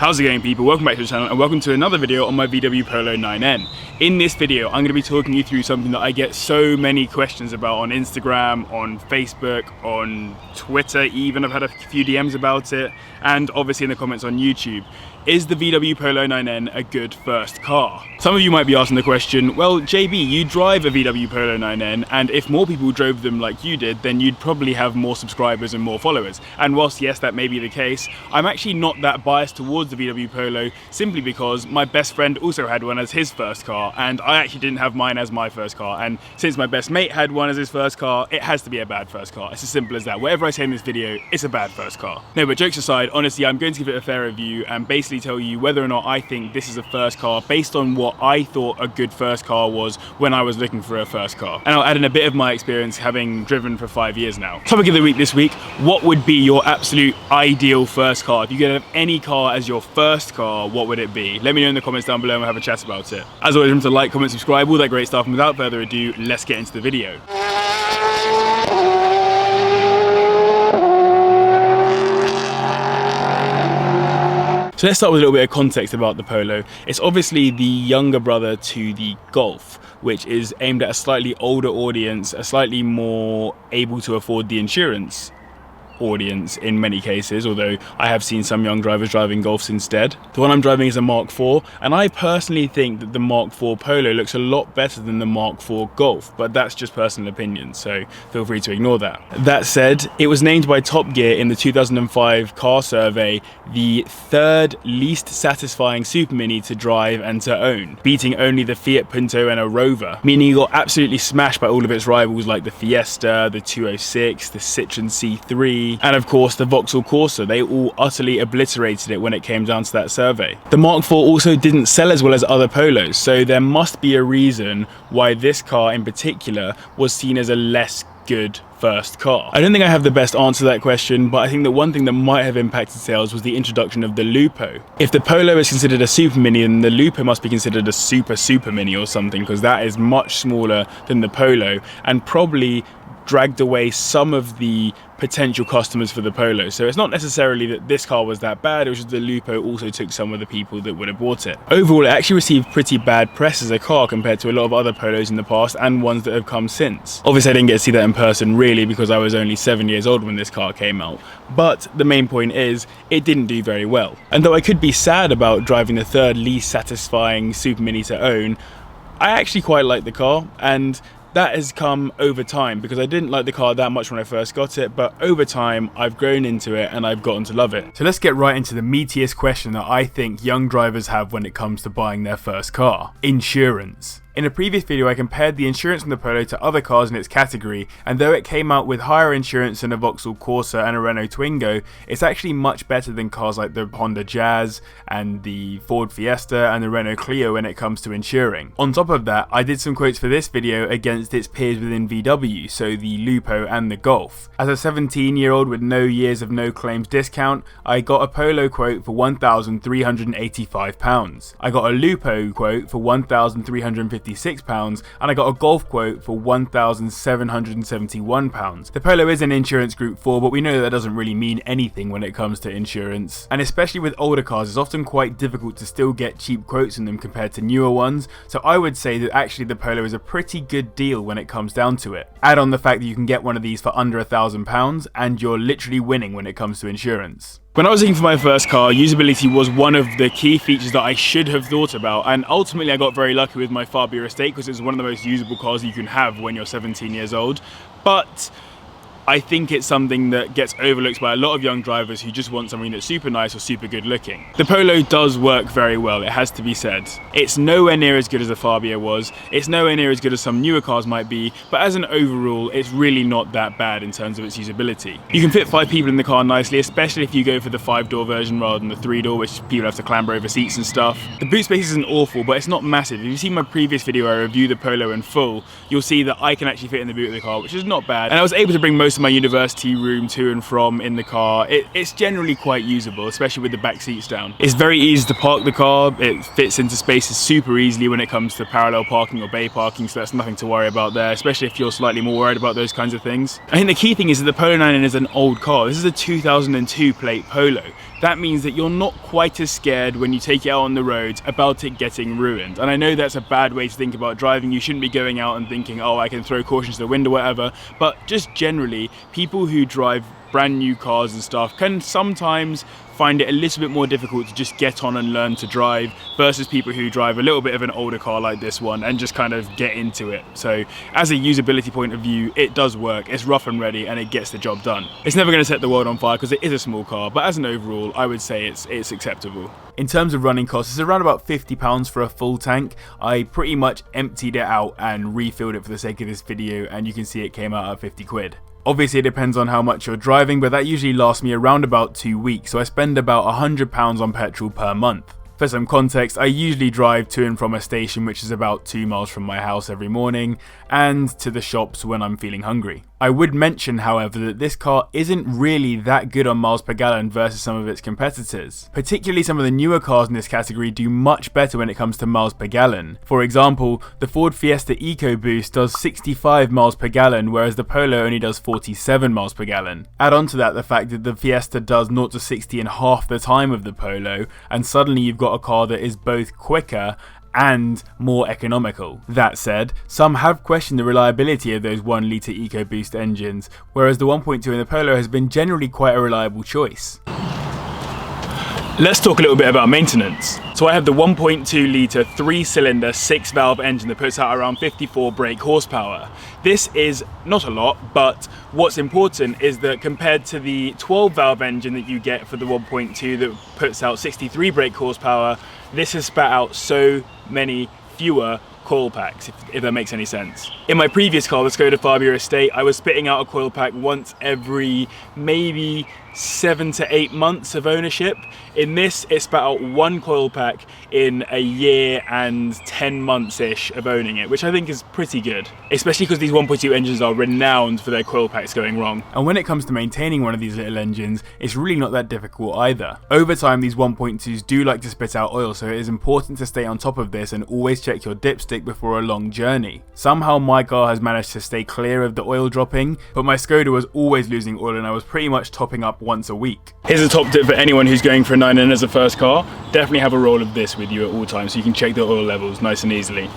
How's it going, people? Welcome back to the channel and welcome to another video on my VW Polo 9N. In this video, I'm going to be talking you through something that I get so many questions about on Instagram, on Facebook, on Twitter even. I've had a few DMs about it, and obviously in the comments on YouTube. Is the VW Polo 9N a good first car? Some of you might be asking the question, well, JB, you drive a VW Polo 9N, and if more people drove them like you did, then you'd probably have more subscribers and more followers. And whilst yes, that may be the case, I'm actually not that biased towards the VW Polo, simply because my best friend also had one as his first car, and I actually didn't have mine as my first car. And since my best mate had one as his first car, it has to be a bad first car. It's as simple as that. Whatever I say in this video, it's a bad first car. No, but jokes aside, honestly, I'm going to give it a fair review and basically tell you whether or not I think this is a first car based on what I thought a good first car was when I was looking for a first car. And I'll add in a bit of my experience having driven for 5 years now. Topic of the week this week: what would be your absolute ideal first car? If you could have any car as your first car, what would it be? Let me know in the comments down below and we'll have a chat about it. As always, remember to like, comment, subscribe, all that great stuff, and without further ado, let's get into the video. So let's start with a little bit of context about the Polo. It's obviously the younger brother to the Golf, which is aimed at a slightly older audience, a slightly more able to afford the insurance audience in many cases, although I have seen some young drivers driving Golfs instead. The one I'm driving is a Mk4, and I personally think that the Mk4 Polo looks a lot better than the Mk4 Golf, but that's just personal opinion, so feel free to ignore that. That said, it was named by Top Gear in the 2005 car survey the third least satisfying Super Mini to drive and to own, beating only the Fiat Punto and a Rover, meaning it got absolutely smashed by all of its rivals like the Fiesta, the 206, the Citroen C3, and of course the Vauxhall Corsa. They all utterly obliterated it when it came down to that survey. The Mk4 also didn't sell as well as other Polos, so there must be a reason why this car in particular was seen as a less good first car. I don't think I have the best answer to that question, but I think that one thing that might have impacted sales was the introduction of the Lupo. If the Polo is considered a Super Mini, then the Lupo must be considered a Super Mini or something, because that is much smaller than the Polo and probably dragged away some of the potential customers for the Polo. So it's not necessarily that this car was that bad, it was just the Lupo also took some of the people that would have bought it. Overall, it actually received pretty bad press as a car compared to a lot of other Polos in the past and ones that have come since. Obviously I didn't get to see that in person really because I was only 7 years old when this car came out, but the main point is it didn't do very well. And though I could be sad about driving the third least satisfying Super Mini to own, I actually quite like the car, and that has come over time because I didn't like the car that much when I first got it, but over time I've grown into it and I've gotten to love it. So let's get right into the meatiest question that I think young drivers have when it comes to buying their first car: insurance. In a previous video, I compared the insurance from the Polo to other cars in its category, and though it came out with higher insurance than a Vauxhall Corsa and a Renault Twingo, it's actually much better than cars like the Honda Jazz and the Ford Fiesta and the Renault Clio when it comes to insuring. On top of that, I did some quotes for this video against its peers within VW, so the Lupo and the Golf. As a 17-year-old with no years of no claims discount, I got a Polo quote for £1,385. I got a Lupo quote for £1,356, and I got a Golf quote for £1,771. The Polo is an insurance group 4, but we know that doesn't really mean anything when it comes to insurance, and especially with older cars it's often quite difficult to still get cheap quotes on them compared to newer ones, so I would say that actually the Polo is a pretty good deal when it comes down to it. Add on the fact that you can get one of these for under £1,000 and you're literally winning when it comes to insurance. When I was looking for my first car, usability was one of the key features that I should have thought about, and ultimately I got very lucky with my Fabia Estate because it's one of the most usable cars you can have when you're 17 years old. But I think it's something that gets overlooked by a lot of young drivers who just want something that's super nice or super good looking. The Polo does work very well, it has to be said. It's nowhere near as good as the Fabia was, it's nowhere near as good as some newer cars might be, but as an overall, it's really not that bad in terms of its usability. You can fit 5 people in the car nicely, especially if you go for the 5-door version rather than the 3-door, which people have to clamber over seats and stuff. The boot space isn't awful, but it's not massive. If you've seen my previous video where I reviewed the Polo in full, you'll see that I can actually fit in the boot of the car, which is not bad, and I was able to bring most of my university room to and from in the car. It's generally quite usable, especially with the back seats down. It's very easy to park the car, it fits into spaces super easily when it comes to parallel parking or bay parking, so that's nothing to worry about there, especially if you're slightly more worried about those kinds of things. I think the key thing is that the Polo 9N is an old car. This is a 2002 plate Polo. that means that you're not quite as scared when you take it out on the roads about it getting ruined. And I know that's a bad way to think about driving. You shouldn't be going out and thinking, oh, I can throw caution to the wind or whatever, but just generally, people who drive brand new cars and stuff can sometimes find it a little bit more difficult to just get on and learn to drive versus people who drive a little bit of an older car like this one and just kind of get into it. So as a usability point of view, it does work, it's rough and ready, and it gets the job done. It's never going to set the world on fire because it is a small car, but as an overall, I would say it's acceptable. In terms of running costs, it's around about £50 for a full tank. I pretty much emptied it out and refilled it for the sake of this video, and you can see it came out at 50 quid. Obviously it depends on how much you're driving, but that usually lasts me around about 2 weeks, so I spend about £100 on petrol per month. For some context, I usually drive to and from a station which is about 2 miles from my house every morning, and to the shops when I'm feeling hungry. I would mention, however, that this car isn't really that good on miles per gallon versus some of its competitors. Particularly some of the newer cars in this category do much better when it comes to miles per gallon. For example, the Ford Fiesta EcoBoost does 65 miles per gallon, whereas the Polo only does 47 miles per gallon. Add on to that the fact that the Fiesta does 0 to 60 in half the time of the Polo, and suddenly you've got a car that is both quicker and more economical. That said, some have questioned the reliability of those 1 litre EcoBoost engines, whereas the 1.2 in the Polo has been generally quite a reliable choice. Let's talk a little bit about maintenance. So I have the 1.2 litre 3-cylinder 6-valve engine that puts out around 54 brake horsepower. This is not a lot, but what's important is that compared to the 12-valve engine that you get for the 1.2 that puts out 63 brake horsepower, this has spat out so many fewer coil packs, if that makes any sense. In my previous car, the Skoda Fabia Estate, I was spitting out a coil pack once every maybe 7 to 8 months of ownership. In this, it spat out 1 coil pack in a year and 10 months-ish of owning it, which I think is pretty good, especially because these 1.2 engines are renowned for their coil packs going wrong. And when it comes to maintaining one of these little engines, it's really not that difficult either. Over time, these 1.2s do like to spit out oil, so it is important to stay on top of this and always check your dipstick before a long journey. Somehow my car has managed to stay clear of the oil dropping, but my Skoda was always losing oil and I was pretty much topping up once a week. Here's a top tip for anyone who's going for a 9N as a first car. Definitely have a roll of this with you at all times so you can check the oil levels nice and easily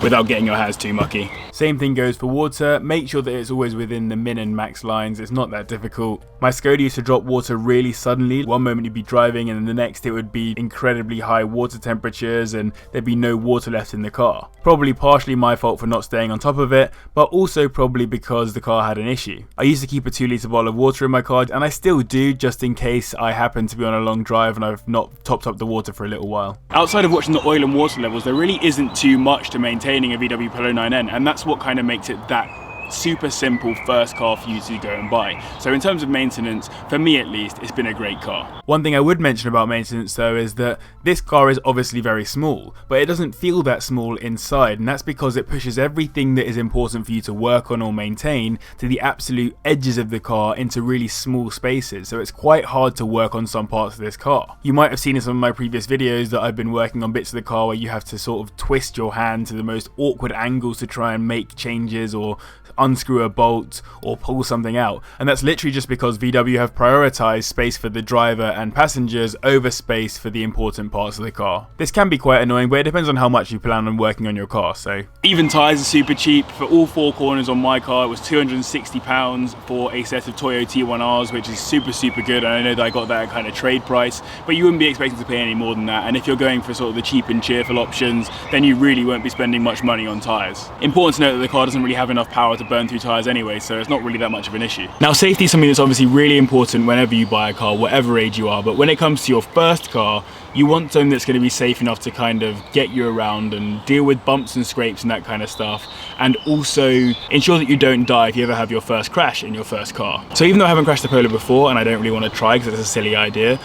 without getting your hands too mucky. Same thing goes for water. Make sure that it's always within the min and max lines. It's not that difficult. My Skoda used to drop water really suddenly. One moment you'd be driving and then the next it would be incredibly high water temperatures and there'd be no water left in the car. Probably partially my fault for not staying on top of it, but also probably because the car had an issue. I used to keep a 2-litre bottle of water in my car, and I still do, just in case I happen to be on a long drive and I've not topped up the water for a little while. Outside of watching the oil and water levels, there really isn't too much to maintaining a VW Polo 9N, and that's what kind of makes it that super simple first car for you to go and buy. So in terms of maintenance, for me at least, it's been a great car. One thing I would mention about maintenance though is that this car is obviously very small, but it doesn't feel that small inside, and that's because it pushes everything that is important for you to work on or maintain to the absolute edges of the car into really small spaces, so it's quite hard to work on some parts of this car. You might have seen in some of my previous videos that I've been working on bits of the car where you have to sort of twist your hand to the most awkward angles to try and make changes or unscrew a bolt or pull something out, and that's literally just because VW have prioritized space for the driver and passengers over space for the important parts of the car. This can be quite annoying, but it depends on how much you plan on working on your car. So even tyres are super cheap. For all 4 corners on my car, it was £260 for a set of Toyo T1Rs, which is super good, and I know that I got that at kind of trade price, but you wouldn't be expecting to pay any more than that, and if you're going for sort of the cheap and cheerful options, then you really won't be spending much money on tyres. Important to note that the car doesn't really have enough power to burn through tyres anyway, so it's not really that much of an issue. Now, safety is something that's obviously really important whenever you buy a car, whatever age you are, but when it comes to your first car, you want something that's going to be safe enough to kind of get you around and deal with bumps and scrapes and that kind of stuff, and also ensure that you don't die if you ever have your first crash in your first car. So even though I haven't crashed the Polo before, and I don't really want to try because it's a silly idea,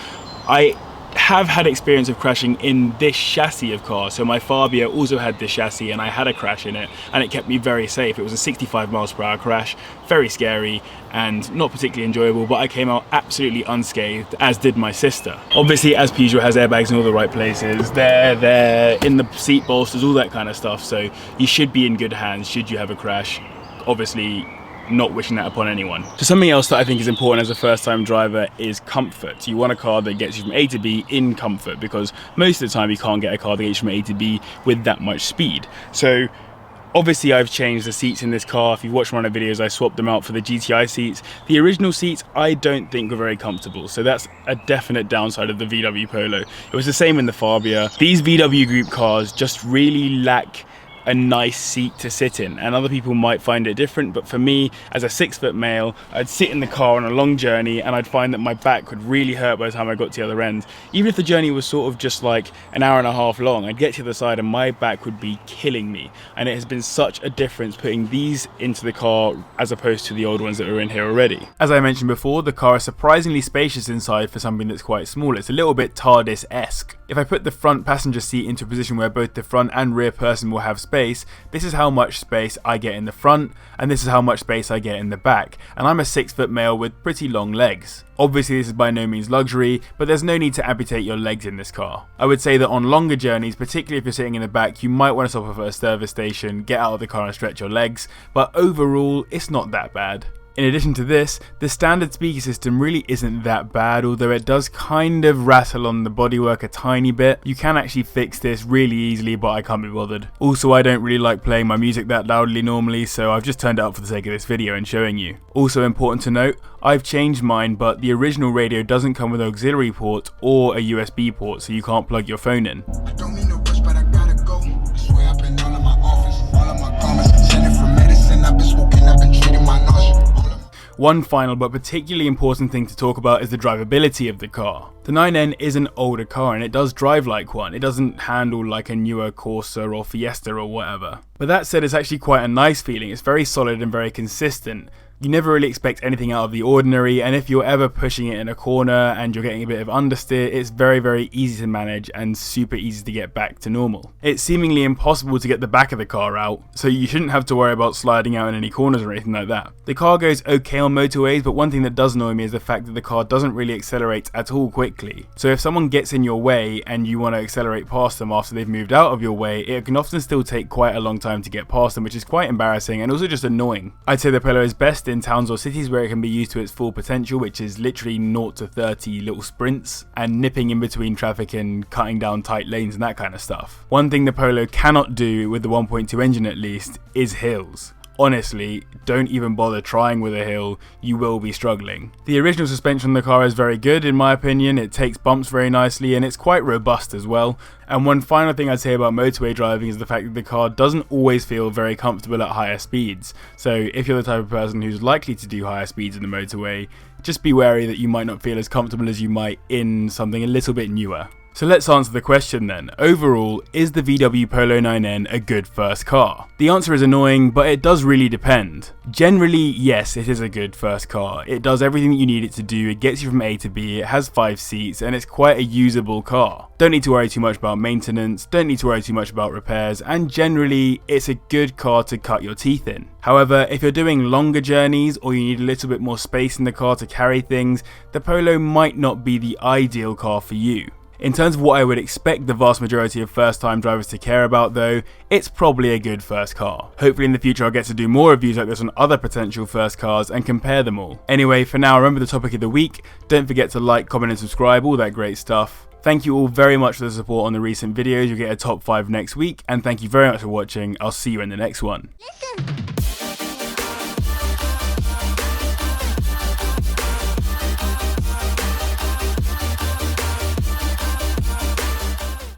I have had experience of crashing in this chassis of cars. So my Fabia also had this chassis and I had a crash in it, and it kept me very safe. It was a 65 miles per hour crash, very scary and not particularly enjoyable, but I came out absolutely unscathed, as did my sister. Obviously, as Peugeot has airbags in all the right places, they're in the seat bolsters, all that kind of stuff, so you should be in good hands should you have a crash. Obviously, not wishing that upon anyone. So something else that I think is important as a first-time driver is comfort. You want a car that gets you from A to B in comfort, because most of the time you can't get a car that gets you from A to B with that much speed. So obviously I've changed the seats in this car. If you've watched one of the videos, I swapped them out for the GTI seats. The original seats I don't think were very comfortable, so that's a definite downside of the VW Polo. It was the same in the Fabia. These VW group cars just really lack a nice seat to sit in, and other people might find it different, but for me, as a 6-foot male, I'd sit in the car on a long journey and I'd find that my back would really hurt by the time I got to the other end. Even if the journey was sort of just like an hour and a half long, I'd get to the other side and my back would be killing me. And it has been such a difference putting these into the car as opposed to the old ones that were in here already. As I mentioned before, the car is surprisingly spacious inside for something that's quite small. It's a little bit TARDIS-esque. If I put the front passenger seat into a position where both the front and rear person will have space, this is how much space I get in the front, and this is how much space I get in the back, and I'm a 6-foot male with pretty long legs. Obviously this is by no means luxury, but there's no need to amputate your legs in this car. I would say that on longer journeys, particularly if you're sitting in the back, you might want to stop off at a service station, get out of the car and stretch your legs, but overall it's not that bad. In addition to this, the standard speaker system really isn't that bad, although it does kind of rattle on the bodywork a tiny bit. You can actually fix this really easily, but I can't be bothered. Also, I don't really like playing my music that loudly normally, so I've just turned it up for the sake of this video and showing you. Also important to note, I've changed mine, but the original radio doesn't come with an auxiliary port or a USB port, so you can't plug your phone in. I don't mean to rush, but I gotta go. This way I've been all in my office, all of my comments, sending for medicine, I've been smoking, I've been treating my nausea. One final but particularly important thing to talk about is the drivability of the car. The 9N is an older car and it does drive like one. It doesn't handle like a newer Corsa or Fiesta or whatever. But that said, it's actually quite a nice feeling. It's very solid and very consistent. You never really expect anything out of the ordinary, and if you're ever pushing it in a corner and you're getting a bit of understeer, it's very, very easy to manage and super easy to get back to normal. It's seemingly impossible to get the back of the car out, so you shouldn't have to worry about sliding out in any corners or anything like that. The car goes okay on motorways, but one thing that does annoy me is the fact that the car doesn't really accelerate at all quickly. So if someone gets in your way and you want to accelerate past them after they've moved out of your way, it can often still take quite a long time to get past them, which is quite embarrassing and also just annoying. I'd say the Polo is best in towns or cities where it can be used to its full potential, which is literally 0 to 30 little sprints and nipping in between traffic and cutting down tight lanes and that kind of stuff. One thing the Polo cannot do with the 1.2 engine at least is hills. Honestly, don't even bother trying with a hill, you will be struggling. The original suspension on the car is very good in my opinion, it takes bumps very nicely and it's quite robust as well. And one final thing I'd say about motorway driving is the fact that the car doesn't always feel very comfortable at higher speeds. So if you're the type of person who's likely to do higher speeds in the motorway, just be wary that you might not feel as comfortable as you might in something a little bit newer. So let's answer the question then. Overall, is the VW Polo 9N a good first car? The answer is annoying, but it does really depend. Generally, yes, it is a good first car. It does everything that you need it to do, it gets you from A to B, it has 5 seats, and it's quite a usable car. Don't need to worry too much about maintenance, don't need to worry too much about repairs, and generally, it's a good car to cut your teeth in. However, if you're doing longer journeys or you need a little bit more space in the car to carry things, the Polo might not be the ideal car for you. In terms of what I would expect the vast majority of first time drivers to care about though, it's probably a good first car. Hopefully in the future I'll get to do more reviews like this on other potential first cars and compare them all. Anyway, for now remember the topic of the week, don't forget to like, comment and subscribe, all that great stuff. Thank you all very much for the support on the recent videos, you'll get a top 5 next week, and thank you very much for watching, I'll see you in the next one. Listen.